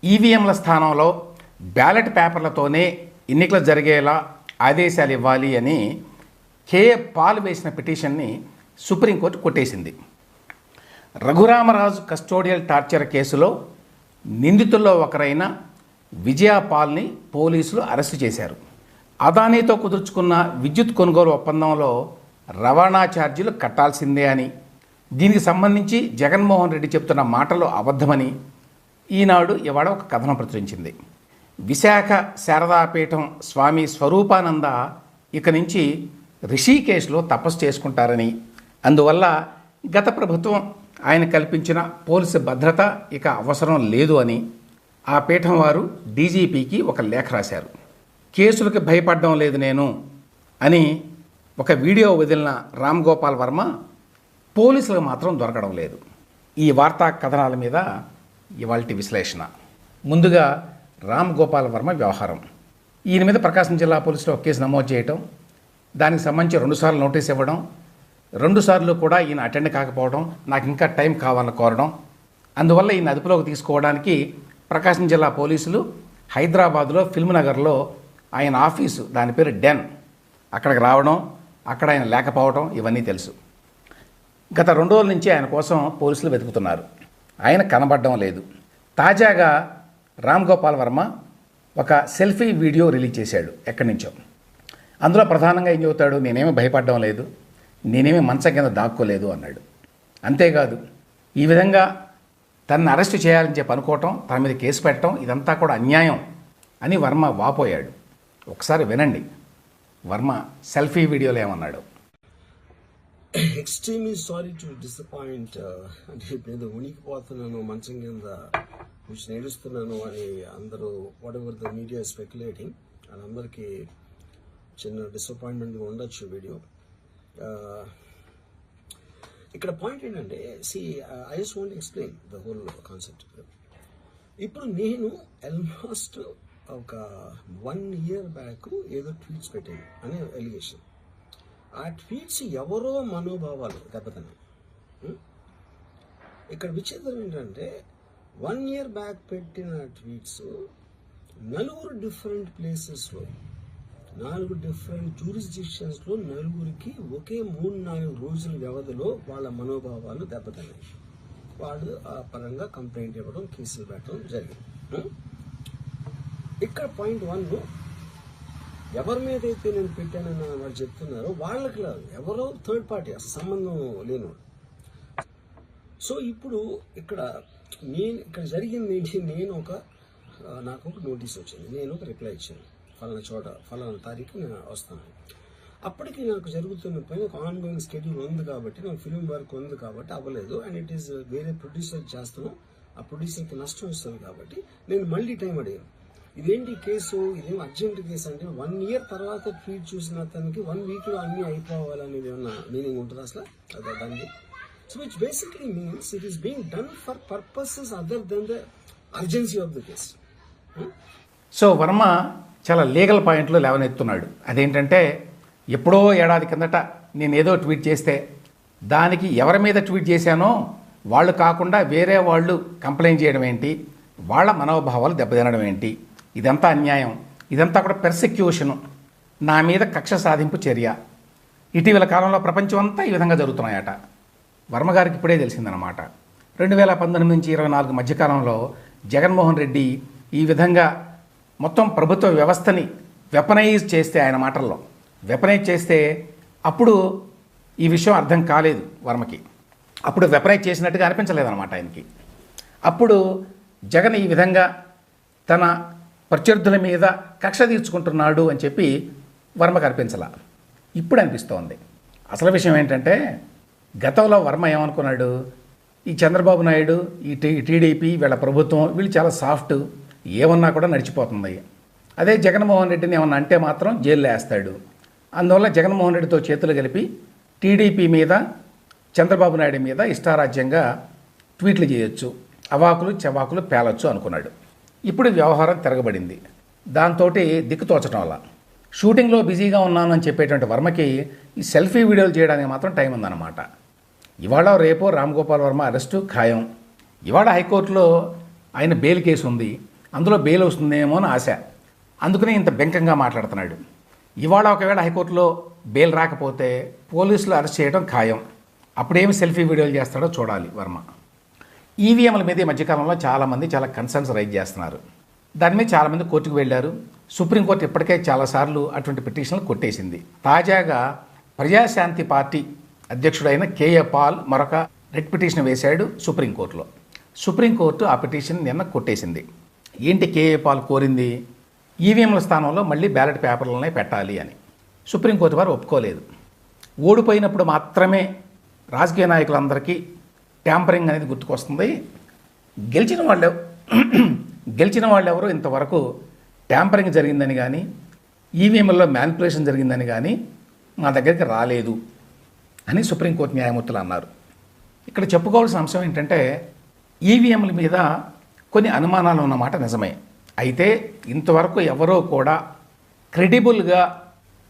ఈవీఎంల స్థానంలో బ్యాలెట్ పేపర్లతోనే ఎన్నికలు జరిగేలా ఆదేశాలు ఇవ్వాలి అని కేఏ పాల్ వేసిన పిటిషన్ని సుప్రీంకోర్టు కొట్టేసింది. రఘురామరాజు కస్టోడియల్ టార్చర్ కేసులో నిందితుల్లో ఒకరైన విజయ పాల్ని పోలీసులు అరెస్టు చేశారు. అదానీతో కుదుర్చుకున్న విద్యుత్ కొనుగోలు ఒప్పందంలో రవాణా ఛార్జీలు కట్టాల్సిందే అని, దీనికి సంబంధించి జగన్మోహన్ రెడ్డి చెప్తున్న మాటలు అబద్ధమని ఈనాడు ఇవాళ ఒక కథనం ప్రచురించింది. విశాఖ శారదాపీఠం స్వామి స్వరూపానంద ఇక నుంచి రిషికేశ్లో తపస్సు చేసుకుంటారని, అందువల్ల గత ప్రభుత్వం ఆయన కల్పించిన పోలీసు భద్రత ఇక అవసరం లేదు అని ఆ పీఠం వారు డీజీపీకి ఒక లేఖ రాశారు. కేసులకు భయపడడం లేదు నేను అని ఒక వీడియో వదిలిన రామ్ గోపాల్ వర్మ పోలీసులకు మాత్రం దొరకడం లేదు. ఈ వార్తా కథనాల మీద ఇవాల్టి విశ్లేషణ. ముందుగా రామ్ గోపాల్ వర్మ వ్యవహారం. ఈయన మీద ప్రకాశం జిల్లా పోలీసులు ఒక కేసు నమోదు చేయటం, దానికి సంబంధించి 2 సార్లు నోటీస్ ఇవ్వడం, 2 సార్లు కూడా ఈయన అటెండ్ కాకపోవడం, నాకు ఇంకా టైం కావాలని కోరడం, అందువల్ల ఈయన అదుపులోకి తీసుకోవడానికి ప్రకాశం జిల్లా పోలీసులు హైదరాబాద్లో ఫిల్మ్ నగర్లో ఆయన ఆఫీసు, దాని పేరు డెన్, అక్కడికి రావడం, అక్కడ ఆయన లేకపోవడం ఇవన్నీ తెలుసు. గత 2 రోజుల నుంచి ఆయన కోసం పోలీసులు వెతుకుతున్నారు. ఆయన కనబడడం లేదు. తాజాగా రామ్ గోపాల్ వర్మ ఒక సెల్ఫీ వీడియో రిలీజ్ చేశాడు ఎక్కడి నుంచో. అందులో ప్రధానంగా ఏం చెబుతాడు, నేనేమీ భయపడడం లేదు, నేనేమీ మంచం కింద దాక్కోలేదు అన్నాడు. అంతేకాదు, ఈ విధంగా తనను అరెస్టు చేయాలని చెప్పి అనుకోవటం, తన మీద కేసు పెట్టడం ఇదంతా కూడా అన్యాయం అని వర్మ వాపోయాడు. ఒకసారి వినండి వర్మ సెల్ఫీ వీడియోలో ఏమన్నాడు. Extremely sorry to disappoint. అంటే ఇప్పుడు ఉనికిపోతున్నాను, మంచం కింద కూర్చొని నేడుస్తున్నాను అని అందరూ what ever the media speculating, వాళ్ళందరికీ చిన్న డిసప్పాయింట్మెంట్గా ఉండొచ్చు వీడియో. ఇక్కడ పాయింట్ ఏంటంటే, I just want explain the whole concept. ఇప్పుడు నేను ఆల్మోస్ట్ ఒక 1 year బ్యాక్ ఏదో ట్వీట్స్ పెట్టాను అనే ఎలిగేషన్. ఆ ట్వీట్స్ ఎవరో మనోభావాలు దెబ్బతిన్నాయి. ఇక్కడ విచిత్రం ఏంటంటే 1 year బ్యాక్ పెట్టిన ట్వీట్స్ 4 డిఫరెంట్ ప్లేసెస్లో, 4 డిఫరెంట్ జ్యూరిస్డిక్షన్స్లో 4కి ఒకే 3-4 రోజుల వ్యవధిలో వాళ్ళ మనోభావాలు దెబ్బతిన్నాయి. వాళ్ళు ఆ పరంగా కంప్లైంట్ ఇవ్వడం, కేసులు పెట్టడం జరిగింది. ఇక్కడ పాయింట్ 1, ఎవరి మీద అయితే నేను పెట్టానని వాళ్ళు చెప్తున్నారో వాళ్ళకి లేదు, ఎవరో థర్డ్ పార్టీ, అసలు సంబంధం లేనివాడు. సో ఇప్పుడు ఇక్కడ జరిగింది ఏంటి, నాకు ఒక నోటీస్ వచ్చింది, నేను ఒక రిప్లై ఇచ్చాను, ఫలానా చోట ఫలానా తారీఖు నేను వస్తాను. అప్పటికి నాకు జరుగుతున్న పని ఒక ఆన్గోయింగ్ స్కెడ్యూల్ ఉంది కాబట్టి, నాకు ఫిల్మ్ వర్క్ ఉంది కాబట్టి అవ్వలేదు. అండ్ ఇట్ ఈస్ వేరే ప్రొడ్యూసర్ చేస్తున్నాం, ఆ ప్రొడ్యూసర్కి నష్టం వస్తుంది కాబట్టి నేను మళ్ళీ టైం అడిగాను. ఇదేంటి కేసు, ఇదేం అర్జెంట్ కేసు అంటే 1 year తర్వాత ట్వీట్ చూసిన అతనికి 1 weekలో అన్నీ అయిపోవాలనేది ఏమన్నా మీనింగ్ ఉంటుంది అసలు దానికి? So which basically means it is being done for purposes other than the urgency of the case. So Varma చాలా లీగల్ పాయింట్లు లేవనెత్తున్నాడు. అదేంటంటే, ఎప్పుడో ఏడాది కిందట నేను ఏదో ట్వీట్ చేస్తే దానికి ఎవరి మీద ట్వీట్ చేశానో వాళ్ళు కాకుండా వేరే వాళ్ళు కంప్లైంట్ చేయడం ఏంటి, వాళ్ళ మనోభావాలు దెబ్బతినడం ఏంటి, ఇదంతా అన్యాయం, ఇదంతా కూడా పెర్సిక్యూషను, నా మీద కక్ష సాధింపు చర్య. ఇటీవల కాలంలో ప్రపంచం అంతా ఈ విధంగా జరుగుతున్నాయట. వర్మగారికి ఇప్పుడే తెలిసిందనమాట. 2019 నుంచి 24 మధ్యకాలంలో జగన్మోహన్ రెడ్డి ఈ విధంగా మొత్తం ప్రభుత్వ వ్యవస్థని వెపనైజ్ చేస్తే, ఆయన మాటల్లో వెపనైజ్ చేస్తే అప్పుడు ఈ విషయం అర్థం కాలేదు వర్మకి. అప్పుడు వెపనైజ్ చేసినట్టుగా అనిపించలేదన్నమాట ఆయనకి. అప్పుడు జగన్ ఈ విధంగా తన ప్రత్యర్థుల మీద కక్ష తీర్చుకుంటున్నాడు అని చెప్పి వర్మకు అనిపించాల. ఇప్పుడు అనిపిస్తోంది. అసలు విషయం ఏంటంటే, గతంలో వర్మ ఏమనుకున్నాడు, ఈ చంద్రబాబు నాయుడు, ఈ టీడీపీ, వీళ్ళ ప్రభుత్వం, వీళ్ళు చాలా సాఫ్ట్, ఏమన్నా కూడా నడిచిపోతుంది. అదే జగన్మోహన్ రెడ్డిని ఏమన్నా అంటే మాత్రం జైల్లో వేస్తాడు. అందువల్ల జగన్మోహన్ రెడ్డితో చేతులు కలిపి టీడీపీ మీద, చంద్రబాబు నాయుడు మీద ఇష్టారాజ్యంగా ట్వీట్లు చేయొచ్చు, అవాకులు చవాకులు పేలొచ్చు అనుకున్నాడు. ఇప్పుడు వ్యవహారం తిరగబడింది. దాంతో దిక్కుతోచడం వల్ల షూటింగ్లో బిజీగా ఉన్నాను అని చెప్పేటువంటి వర్మకి ఈ సెల్ఫీ వీడియోలు చేయడానికి మాత్రం టైం ఉందన్నమాట. ఇవాళ రేపో రామ్ గోపాల్ వర్మ అరెస్టు ఖాయం. ఇవాళ హైకోర్టులో ఆయన బెయిల్ కేసు ఉంది. అందులో బెయిల్ వస్తుందేమో అని ఆశ. అందుకనే ఇంత బెంకంగా మాట్లాడుతున్నాడు. ఇవాళ ఒకవేళ హైకోర్టులో బెయిల్ రాకపోతే పోలీసులు అరెస్ట్ చేయడం ఖాయం. అప్పుడేమి సెల్ఫీ వీడియోలు చేస్తాడో చూడాలి వర్మ. ఈవీఎంల మీద ఈ మధ్యకాలంలో చాలామంది చాలా కన్సర్న్స్ రైజ్ చేస్తున్నారు. దాని మీద చాలామంది కోర్టుకు వెళ్ళారు. సుప్రీంకోర్టు ఇప్పటికే చాలాసార్లు అటువంటి పిటిషన్లు కొట్టేసింది. తాజాగా ప్రజాశాంతి పార్టీ అధ్యక్షుడైన కేఏ పాల్ మరొక రిట్ పిటిషన్ వేశాడు సుప్రీంకోర్టులో. సుప్రీంకోర్టు ఆ పిటిషన్ నిన్న కొట్టేసింది. ఏంటి కేఏ పాల్ కోరింది? ఈవీఎంల స్థానంలో మళ్ళీ బ్యాలెట్ పేపర్లనే పెట్టాలి అని. సుప్రీంకోర్టు వారు ఒప్పుకోలేదు. ఓడిపోయినప్పుడు మాత్రమే రాజకీయ నాయకులందరికీ ట్యాంపరింగ్ అనేది గుర్తుకొస్తుంది. గెలిచిన వాళ్ళు ఎవరు ఇంతవరకు ట్యాంపరింగ్ జరిగిందని కానీ ఈవీఎంలలో మ్యానిపులేషన్ జరిగిందని కానీ మా దగ్గరికి రాలేదు అని సుప్రీంకోర్టు న్యాయమూర్తులు అన్నారు. ఇక్కడ చెప్పుకోవాల్సిన అంశం ఏంటంటే ఈవీఎంల మీద కొన్ని అనుమానాలు ఉన్నమాట నిజమే. అయితే ఇంతవరకు ఎవరో కూడా క్రెడిబుల్గా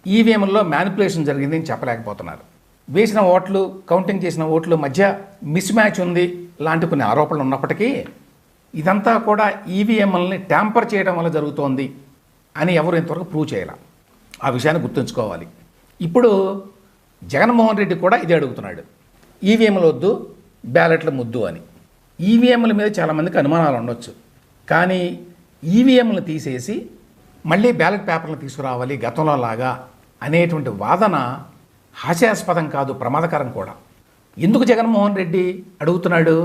ఈవీఎంల్లో మ్యానిపులేషన్ జరిగిందని చెప్పలేకపోతున్నారు. వేసిన ఓట్లు, కౌంటింగ్ చేసిన ఓట్ల మధ్య మిస్ మ్యాచ్ ఉంది లాంటి కొన్ని ఆరోపణలు ఉన్నప్పటికీ ఇదంతా కూడా ఈవీఎంలని ట్యాంపర్ చేయడం వల్ల జరుగుతోంది అని ఎవరు ఇంతవరకు ప్రూవ్ చేయాలి. ఆ విషయాన్ని గుర్తుంచుకోవాలి. ఇప్పుడు జగన్మోహన్ రెడ్డి కూడా ఇదే అడుగుతున్నాడు, ఈవీఎంలు వద్దు బ్యాలెట్ల ముద్దు అని. ఈవీఎంల మీద చాలామందికి అనుమానాలు ఉండొచ్చు, కానీ ఈవీఎంలు తీసేసి మళ్ళీ బ్యాలెట్ పేపర్లు తీసుకురావాలి గతంలో లాగా అనేటువంటి వాదన హాస్యాస్పదం కాదు, ప్రమాదకరం కూడా. ఎందుకు జగన్మోహన్ రెడ్డి అడుగుతున్నాడు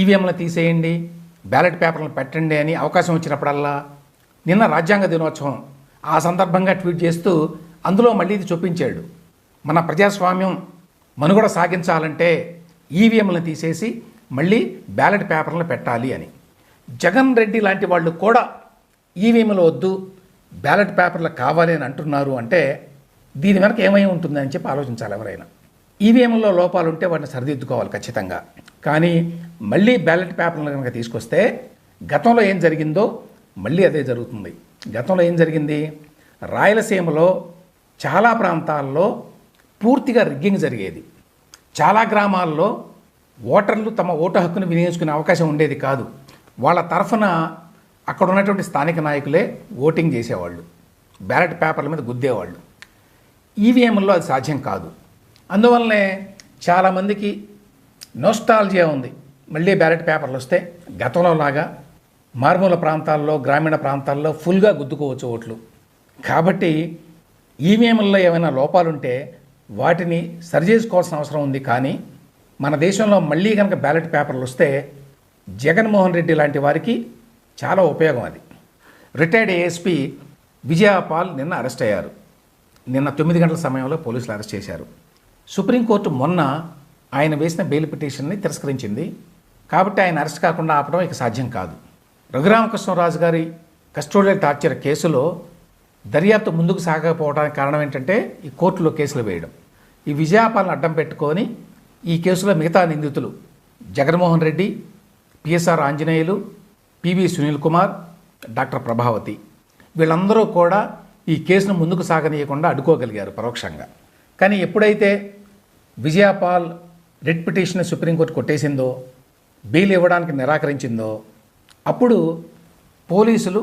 ఈవీఎంలు తీసేయండి, బ్యాలెట్ పేపర్లు పెట్టండి అని అవకాశం వచ్చినప్పుడల్లా? నిన్న రాజ్యాంగ దినోత్సవం, ఆ సందర్భంగా ట్వీట్ చేస్తూ అందులో మళ్ళీ ఇది చూపించాడు. మన ప్రజాస్వామ్యం మనుగడ సాగించాలంటే ఈవీఎంలను తీసేసి మళ్ళీ బ్యాలెట్ పేపర్లను పెట్టాలి అని. జగన్ రెడ్డి లాంటి వాళ్ళు కూడా ఈవీఎంలు వద్దు బ్యాలెట్ పేపర్లు కావాలి అని అంటున్నారు అంటే దీని వెనక ఏమై ఉంటుందని చెప్పి ఆలోచించాలి ఎవరైనా. ఈవీఎంలో లోపాలు ఉంటే వాటిని సరిదిద్దుకోవాలి ఖచ్చితంగా. కానీ మళ్ళీ బ్యాలెట్ పేపర్లు కనుక తీసుకొస్తే గతంలో ఏం జరిగిందో మళ్ళీ అదే జరుగుతుంది. గతంలో ఏం జరిగింది? రాయలసీమలో చాలా ప్రాంతాల్లో పూర్తిగా రిగ్గింగ్ జరిగేది. చాలా గ్రామాల్లో ఓటర్లు తమ ఓటు హక్కును వినియోగించుకునే అవకాశం ఉండేది కాదు. వాళ్ళ తరఫున అక్కడ ఉన్నటువంటి స్థానిక నాయకులే ఓటింగ్ చేసేవాళ్ళు, బ్యాలెట్ పేపర్ల మీద గుద్దేవాళ్ళు. ఈవీఎంల్లో అది సాధ్యం కాదు. అందువల్లనే చాలామందికి నోస్టాల్జియా ఉంది. మళ్ళీ బ్యాలెట్ పేపర్లు వస్తే గతంలో లాగా మారుమూల ప్రాంతాల్లో, గ్రామీణ ప్రాంతాల్లో ఫుల్గా గుద్దుకోవచ్చు ఓట్లు. కాబట్టి ఈవీఎంల్లో ఏమైనా లోపాలుంటే వాటిని సరిచేసుకోవాల్సిన అవసరం ఉంది. కానీ మన దేశంలో మళ్ళీ కనుక బ్యాలెట్ పేపర్లు వస్తే జగన్మోహన్ రెడ్డి లాంటి వారికి చాలా ఉపయోగం అది. రిటైర్డ్ ఏఎస్పీ విజయపాల్ నిన్న అరెస్ట్ అయ్యారు. నిన్న 9 గంటల సమయంలో పోలీసులు అరెస్ట్ చేశారు. సుప్రీంకోర్టు మొన్న ఆయన వేసిన బెయిల్ పిటిషన్ని తిరస్కరించింది. కాబట్టి ఆయన అరెస్ట్ కాకుండా ఆపడం ఇక సాధ్యం కాదు. రఘురామకృష్ణరాజు గారి కస్టోడియల్ టార్చర్ కేసులో దర్యాప్తు ముందుకు సాగకపోవడానికి కారణం ఏంటంటే ఈ కోర్టులో కేసులు వేయడం. ఈ విజయపాలను అడ్డం పెట్టుకొని ఈ కేసులో మిగతా నిందితులు జగన్మోహన్ రెడ్డి, పిఎస్ఆర్ ఆంజనేయులు, పివి సునీల్ కుమార్, డాక్టర్ ప్రభావతి వీళ్ళందరూ కూడా ఈ కేసును ముందుకు సాగనీయకుండా అడ్డుకోగలిగారు పరోక్షంగా. కానీ ఎప్పుడైతే విజయపాల్ రిట్ పిటిషన్ సుప్రీంకోర్టు కొట్టేసిందో, బెయిల్ ఇవ్వడానికి నిరాకరించిందో, అప్పుడు పోలీసులు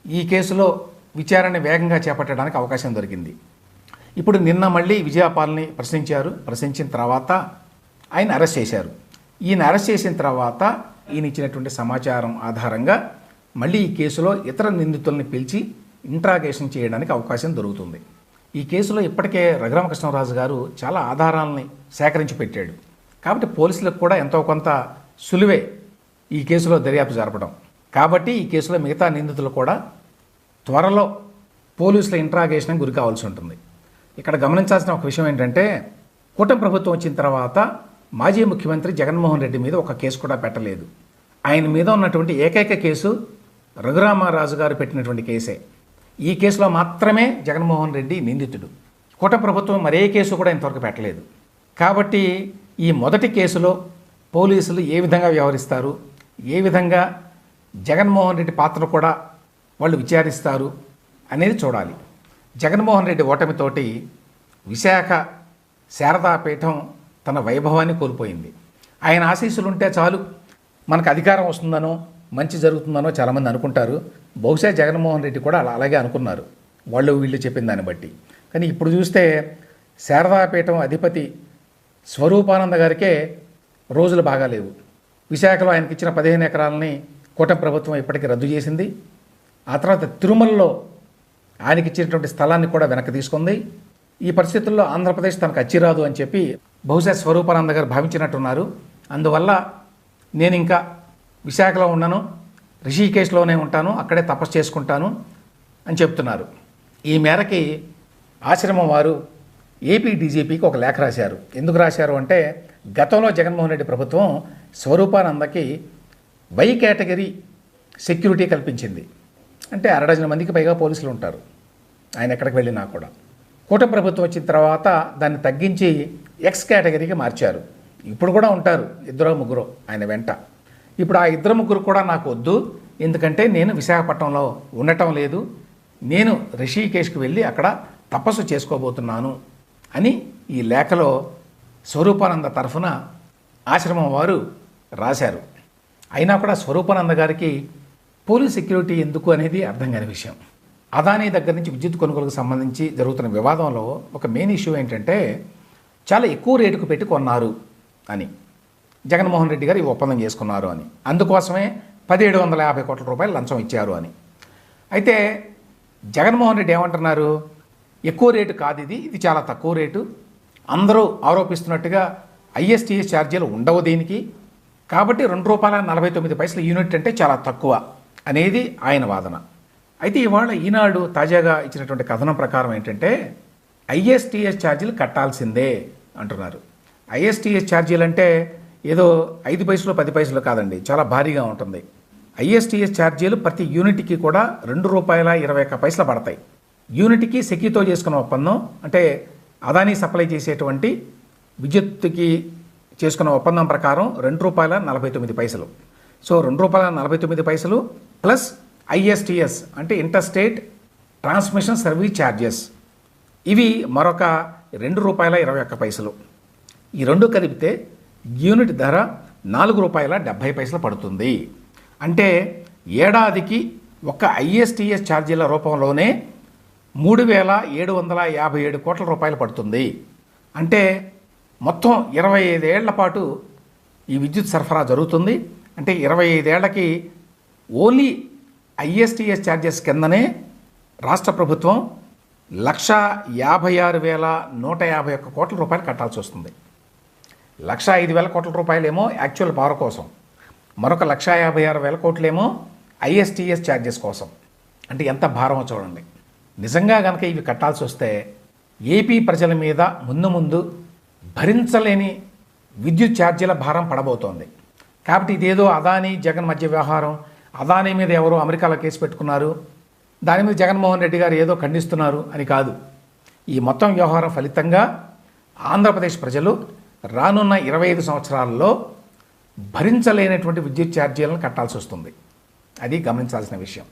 ఈ కేసులో విచారణ వేగంగా చేపట్టడానికి అవకాశం దొరికింది. ఇప్పుడు నిన్న మళ్ళీ విజయపాల్ని ప్రశ్నించిన తర్వాత ఆయన అరెస్ట్ చేశారు. ఈయన అరెస్ట్ చేసిన తర్వాత ఈయన ఇచ్చినటువంటి సమాచారం ఆధారంగా మళ్ళీ ఈ కేసులో ఇతర నిందితుల్ని పిలిచి ఇంట్రాగేషన్ చేయడానికి అవకాశం దొరుకుతుంది. ఈ కేసులో ఇప్పటికే రఘురామకృష్ణరాజు గారు చాలా ఆధారాలని సేకరించి పెట్టాడు. కాబట్టి పోలీసులకు కూడా ఎంతో కొంత సులువే ఈ కేసులో దర్యాప్తు జరపడం. కాబట్టి ఈ కేసులో మిగతా నిందితులు కూడా త్వరలో పోలీసుల ఇంట్రాగేషన్ గురి కావాల్సి ఉంటుంది. ఇక్కడ గమనించాల్సిన ఒక విషయం ఏంటంటే కూటమి ప్రభుత్వం వచ్చిన తర్వాత మాజీ ముఖ్యమంత్రి జగన్మోహన్ రెడ్డి మీద ఒక కేసు కూడా పెట్టలేదు. ఆయన మీద ఉన్నటువంటి ఏకైక కేసు రఘురామరాజు గారు పెట్టినటువంటి కేసే. ఈ కేసులో మాత్రమే జగన్మోహన్ రెడ్డి నిందితుడు. కూటమి ప్రభుత్వం మరే కేసు కూడా ఇంతవరకు పెట్టలేదు. కాబట్టి ఈ మొదటి కేసులో పోలీసులు ఏ విధంగా వ్యవహరిస్తారు, ఏ విధంగా జగన్మోహన్ రెడ్డి పాత్ర కూడా వాళ్ళు విచారిస్తారు అనేది చూడాలి. జగన్మోహన్ రెడ్డి ఓటమితోటి విశాఖ శారదాపీఠం తన వైభవాన్ని కోల్పోయింది. ఆయన ఆశీస్సులుంటే చాలు మనకు అధికారం వస్తుందనో మంచి జరుగుతుందనో చాలామంది అనుకుంటారు. బహుశా జగన్మోహన్ రెడ్డి కూడా అలాగే అనుకున్నారు, వాళ్ళు వీళ్ళు చెప్పిన దాన్ని బట్టి. కానీ ఇప్పుడు చూస్తే శారదాపీఠం అధిపతి స్వరూపానంద గారికే రోజులు బాగాలేవు. విశాఖలో ఆయనకి ఇచ్చిన 15 ఎకరాలని కూటమి ప్రభుత్వం ఇప్పటికీ రద్దు చేసింది. ఆ తర్వాత తిరుమలలో ఆయనకి ఇచ్చినటువంటి స్థలాన్ని కూడా వెనక్కి తీసుకుంది. ఈ పరిస్థితుల్లో ఆంధ్రప్రదేశ్ తనకు అచ్చిరాదు అని చెప్పి బహుశా స్వరూపానంద గారు భావించినట్టున్నారు. అందువల్ల నేను ఇంకా విశాఖలో ఉండను, రిషికేశ్లోనే ఉంటాను, అక్కడే తపస్సు చేసుకుంటాను అని చెప్తున్నారు. ఈ మేరకి ఆశ్రమం వారు ఏపీ డీజీపీకి ఒక లేఖ రాశారు. ఎందుకు రాశారు అంటే, గతంలో జగన్మోహన్ రెడ్డి ప్రభుత్వం స్వరూపానందకి వై కేటగిరీ సెక్యూరిటీ కల్పించింది. అంటే 60 మందికి పైగా పోలీసులు ఉంటారు ఆయన ఎక్కడికి వెళ్ళినా కూడా. కూటమి ప్రభుత్వం వచ్చిన తర్వాత దాన్ని తగ్గించి ఎక్స్ కేటగిరీకి మార్చారు. ఇప్పుడు కూడా ఉంటారు 2-3 ఆయన వెంట. ఇప్పుడు ఆ 2-3 కూడా నాకు వద్దు, ఎందుకంటే నేను విశాఖపట్నంలో ఉండటం లేదు, నేను రిషికేశ్కి వెళ్ళి అక్కడ తపస్సు చేసుకోబోతున్నాను అని ఈ లేఖలో స్వరూపానంద తరఫున ఆశ్రమం వారు రాశారు. అయినా కూడా స్వరూపానంద గారికి పోలీస్ సెక్యూరిటీ ఎందుకు అనేది అర్థం కాని విషయం. అదానీ దగ్గర నుంచి విద్యుత్ కొనుగోలుకు సంబంధించి జరుగుతున్న వివాదంలో ఒక మెయిన్ ఇష్యూ ఏంటంటే, చాలా ఎక్కువ రేటుకు పెట్టి కొన్నారు అని జగన్మోహన్ రెడ్డి గారు ఈ ఒప్పందం చేసుకున్నారు అని, అందుకోసమే 1750 కోట్ల రూపాయలు లంచం ఇచ్చారు అని. అయితే జగన్మోహన్ రెడ్డి ఏమంటున్నారు, ఎక్కువ రేటు కాదు ఇది చాలా తక్కువ రేటు, అందరూ ఆరోపిస్తున్నట్టుగా ఐఎస్టీఎస్ ఛార్జీలు ఉండవు దీనికి, కాబట్టి ₹2.49 యూనిట్ అంటే చాలా తక్కువ అనేది ఆయన వాదన. అయితే ఇవాళ ఈనాడు తాజాగా ఇచ్చినటువంటి కథనం ప్రకారం ఏంటంటే, ఐఎస్టీఎస్ ఛార్జీలు కట్టాల్సిందే అంటున్నారు. ఐఎస్టీఎస్ ఛార్జీలు అంటే ఏదో 5 పైసలు 10 పైసలు కాదండి, చాలా భారీగా ఉంటుంది. ఐఎస్టీఎస్ ఛార్జీలు ప్రతి యూనిట్కి కూడా ₹2.21 పడతాయి. యూనిట్కి సెకీతో చేసుకున్న ఒప్పందం, అంటే అదానీ సప్లై చేసేటువంటి విద్యుత్తుకి చేసుకున్న ఒప్పందం ప్రకారం ₹2.49. సో ₹2.49 ప్లస్ ఐఎస్టీఎస్ అంటే ఇంటర్స్టేట్ ట్రాన్స్మిషన్ సర్వీస్ ఛార్జెస్, ఇవి మరొక ₹2.21. ఈ రెండు కలిపితే యూనిట్ ధర ₹4.70 పడుతుంది. అంటే ఏడాదికి ఒక్క ఐఎస్టీఎస్ ఛార్జీల రూపంలోనే 3,757 కోట్ల రూపాయలు పడుతుంది. అంటే మొత్తం 25 ఏళ్ల పాటు ఈ విద్యుత్ సరఫరా జరుగుతుంది. అంటే 25 ఏళ్లకి ఓన్లీ ఐఎస్టీఎస్ ఛార్జెస్ కిందనే రాష్ట్ర ప్రభుత్వం 1,56,151 కోట్ల రూపాయలు కట్టాల్సి వస్తుంది. 1,05,000 కోట్ల రూపాయలేమో యాక్చువల్ పవర్ కోసం, మరొక 1,56,000 కోట్లేమో ఐఎస్టీఎస్ ఛార్జెస్ కోసం. అంటే ఎంత భారమో చూడండి. నిజంగా కనుక ఇవి కట్టాల్సి వస్తే ఏపీ ప్రజల మీద ముందు భరించలేని విద్యుత్ ఛార్జీల భారం పడబోతోంది. కాబట్టి ఇదేదో అదానీ జగన్ మధ్య వ్యవహారం, అదానీ మీద ఎవరో అమెరికాలో కేసు పెట్టుకున్నారు, దాని మీద జగన్మోహన్ రెడ్డి గారు ఏదో ఖండిస్తున్నారు అని కాదు. ఈ మొత్తం వ్యవహారం ఫలితంగా ఆంధ్రప్రదేశ్ ప్రజలు రానున్న 25 సంవత్సరాల్లో భరించలేనటువంటి విద్యుత్ ఛార్జీలను కట్టాల్సి వస్తుంది. అది గమనించాల్సిన విషయం.